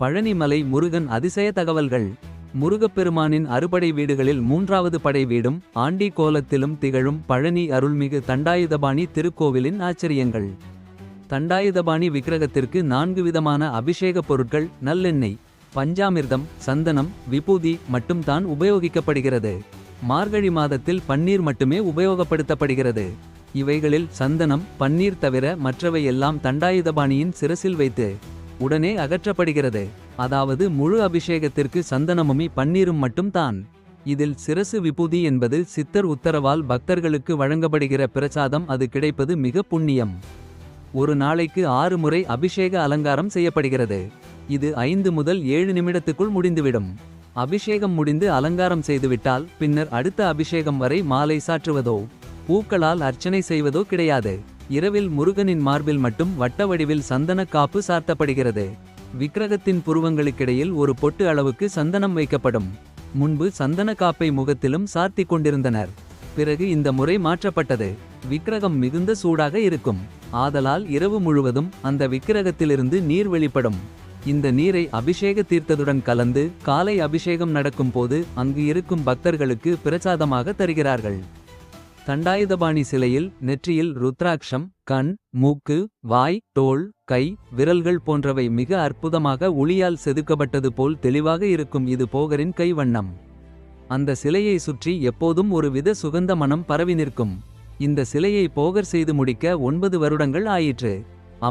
பழனிமலை முருகன் அதிசய தகவல்கள். முருகப்பெருமானின் அறுபடை வீடுகளில் மூன்றாவது படை வீடும் ஆண்டி கோலத்திலும் திகழும் பழனி அருள்மிகு தண்டாயுதபாணி திருக்கோவிலின் ஆச்சரியங்கள். தண்டாயுதபாணி விக்கிரகத்திற்கு 4 விதமான அபிஷேக பொருட்கள் நல்லெண்ணெய், பஞ்சாமிர்தம், சந்தனம், விபூதி மட்டும் தான் உபயோகிக்கப்படுகிறது. மார்கழி மாதத்தில் பன்னீர் மட்டுமே உபயோகப்படுத்தப்படுகிறது. இவைகளில் சந்தனம் பன்னீர் தவிர மற்றவை எல்லாம் தண்டாயுதபாணியின் சிரசில் வைத்து உடனே அகற்றப்படுகிறது. அதாவது முழு அபிஷேகத்திற்கு சந்தனமுமி பன்னீரும் மட்டும் தான். இதில் சிரசு விபூதி என்பது சித்தர் உத்தரவால் பக்தர்களுக்கு வழங்கப்படுகிற பிரசாதம். அது கிடைப்பது மிக புண்ணியம். ஒரு நாளைக்கு 6 முறை அபிஷேக அலங்காரம் செய்யப்படுகிறது. இது 5 முதல் 7 நிமிடத்துக்குள் முடிந்துவிடும். அபிஷேகம் முடிந்து அலங்காரம் செய்துவிட்டால் பின்னர் அடுத்த அபிஷேகம் வரை மாலை சாற்றுவதோ பூக்களால் அர்ச்சனை செய்வதோ கிடையாது. இரவில் முருகனின் மார்பில் மட்டும் வட்ட வடிவில் சந்தன காப்பு சார்த்தப்படுகிறது. விக்கிரகத்தின் புருவங்களுக்கிடையில் ஒரு பொட்டு அளவுக்கு சந்தனம் வைக்கப்படும். முன்பு சந்தன காப்பை முகத்திலும் சார்த்தி கொண்டிருந்தனர். பிறகு இந்த முறை மாற்றப்பட்டது. விக்கிரகம் மிகுந்த சூடாக இருக்கும். ஆதலால் இரவு முழுவதும் அந்த விக்கிரகத்திலிருந்து நீர் வெளிப்படும். இந்த நீரை அபிஷேக தீர்த்தத்துடன் கலந்து காலை அபிஷேகம் நடக்கும் போது அங்கு இருக்கும் பக்தர்களுக்கு பிரசாதமாக தருகிறார்கள். தண்டாயுதபாணி சிலையில் நெற்றியில் ருத்ராட்சம், கண், மூக்கு, வாய், தோள், கை, விரல்கள் போன்றவை மிக அற்புதமாக ஒளியால் செதுக்கப்பட்டது போல் தெளிவாக இருக்கும். இது போகரின் கைவண்ணம். அந்த சிலையை சுற்றி எப்போதும் ஒரு வித சுகந்த மனம் பரவி நிற்கும். இந்த சிலையை போகர் செய்து முடிக்க 9 வருடங்கள் ஆயிற்று.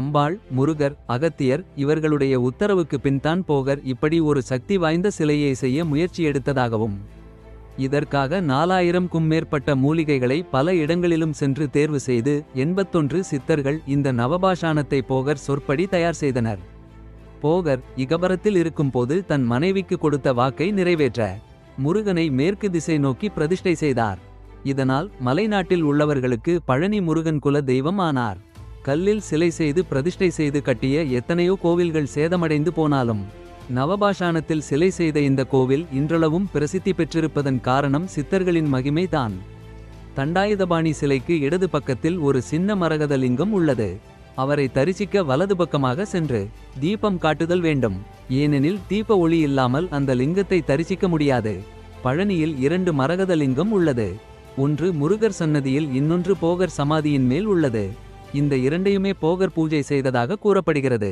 அம்பாள், முருகர், அகத்தியர் இவர்களுடைய உத்தரவுக்கு பின்தான் போகர் இப்படி ஒரு சக்தி வாய்ந்த சிலையை செய்ய முயற்சி எடுத்ததாகவும், இதற்காக 4000க்கும் மேற்பட்ட மூலிகைகளை பல இடங்களிலும் சென்று தேர்வு செய்து 81 சித்தர்கள் இந்த நவபாஷாணத்தை போகர் சொற்படி தயார் செய்தனர். போகர் இகபரத்தில் இருக்கும்போது தன் மனைவிக்கு கொடுத்த வாக்கை நிறைவேற்ற முருகனை மேற்கு திசை நோக்கி பிரதிஷ்டை செய்தார். இதனால் மலைநாட்டில் உள்ளவர்களுக்கு பழனி முருகன் குல தெய்வம் ஆனார். கல்லில் சிலை செய்து பிரதிஷ்டை செய்து கட்டிய எத்தனையோ கோவில்கள் சேதமடைந்து போனாலும் நவபாஷாணத்தில் சிலை செய்த இந்த கோவில் இன்றளவும் பிரசித்தி பெற்றிருப்பதன் காரணம் சித்தர்களின் மகிமை தான். தண்டாயுதபாணி சிலைக்கு இடது பக்கத்தில் ஒரு சின்ன மரகத லிங்கம் உள்ளது. அவரை தரிசிக்க வலது பக்கமாக சென்று தீபம் காட்டுதல் வேண்டும். ஏனெனில் தீப ஒளி இல்லாமல் அந்த லிங்கத்தை தரிசிக்க முடியாது. பழனியில் 2 மரகத லிங்கம் உள்ளது. ஒன்று முருகர் சன்னதியில், இன்னொன்று போகர் சமாதியின் மேல் உள்ளது. இந்த இரண்டையுமே போகர் பூஜை செய்ததாக கூறப்படுகிறது.